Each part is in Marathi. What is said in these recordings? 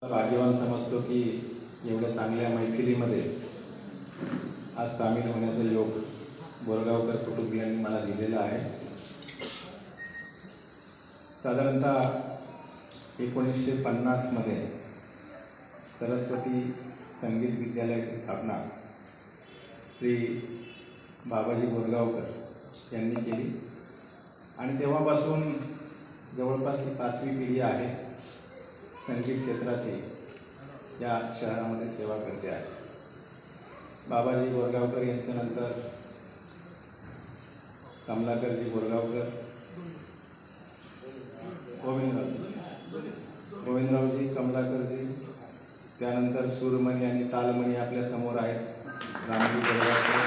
भाग्यवान समजतो की एवढ्या चांगल्या मैफिलीमध्ये आज सामील होण्याचा योग बोरगावकर कुटुंबियांनी मला दिलेला आहे। साधारणतः 1950 मध्ये सरस्वती संगीत विद्यालयाची स्थापना श्री बाबाजी बोरगावकर यांनी केली आणि तेव्हापासून जवळपास 5वी पिढी आहे संगीत क्षेत्राची या शहरामध्ये सेवा करते आहे। बाबाजी बोरगावकर यांच्यानंतर कमलाकरजी बोरगावकर, गोविंदरावजी कमलाकरजी, त्यानंतर सूरमणी आणि तालमणी आपल्या समोर आहेत, रामजी बोरगावकर,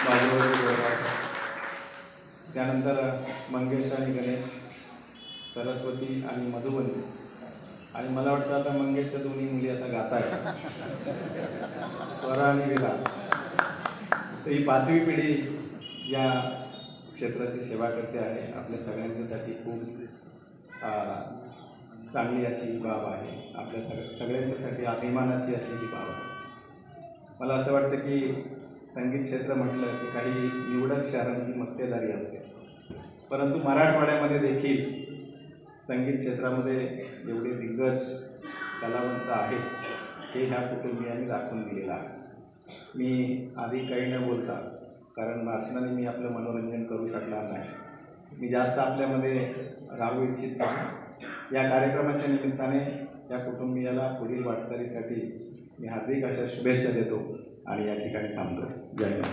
बाबूरावजी बोरगावकर, त्यानंतर मंगेश आणि गणेश, सरस्वती आणि मधुबनी, आणि मला वाटतं आता मंगेशच्या दोन्ही मुली आता गात आहेत, स्वरा आणि विरा। तर ही 5वी पिढी या क्षेत्राची सेवा करते आहे। आपल्या सगळ्यांच्यासाठी खूप चांगली अशी बाब आहे, आपल्या सगळ्यांच्यासाठी अभिमानाची अशी ही बाब आहे। मला असं वाटतं की संगीत क्षेत्र म्हटलं की काही निवडक शहरांची मक्तेदारी असते, परंतु मराठवाड्यामध्ये देखील संगीत क्षेत्रामध्ये एवढे दिग्गज कलावंत आहेत हे ह्या कुटुंबियांनी दाखवून दिलेलं आहे। मी आधी काही न बोलता, कारण भाषणाने मी आपलं मनोरंजन करू शकणार नाही, मी जास्त आपल्यामध्ये राहू इच्छित नाही। या कार्यक्रमाच्या निमित्ताने या कुटुंबियाला पुढील वाटचालीसाठी मी हार्दिक अशा शुभेच्छा देतो आणि या ठिकाणी थांबतो। जय हिंद।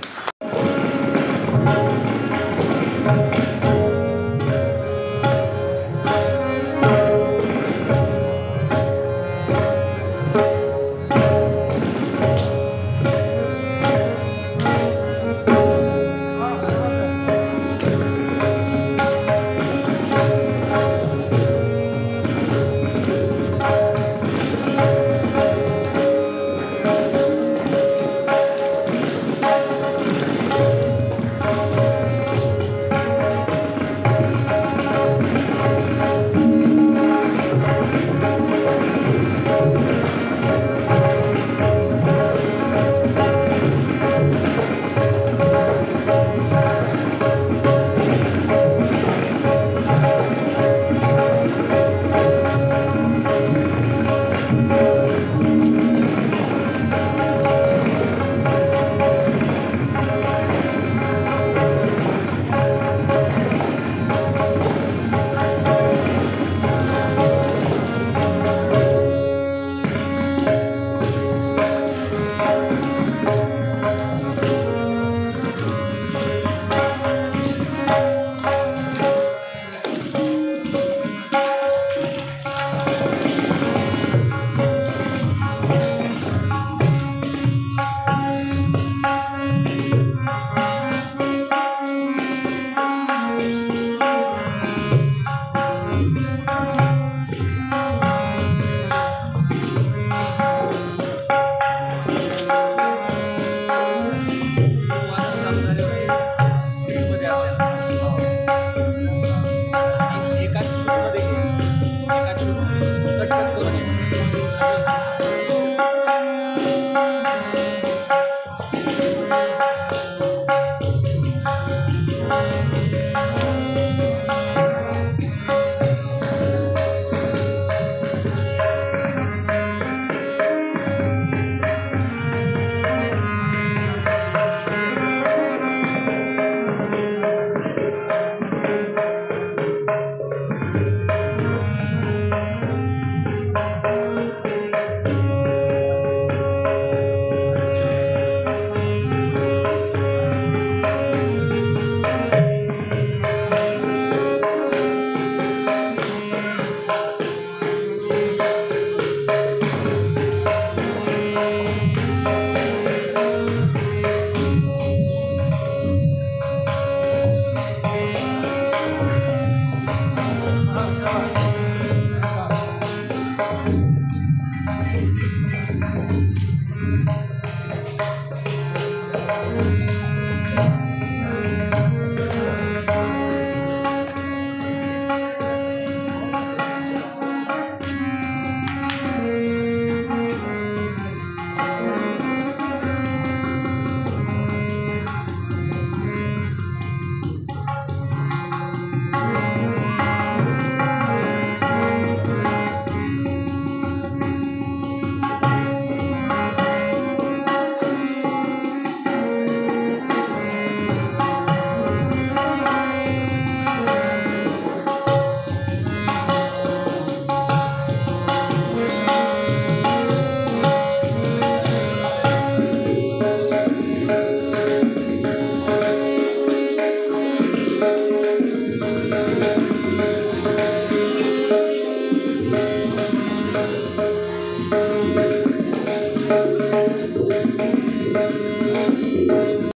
एकाच शूटमध्ये घे, एकाच शूट कट कट करून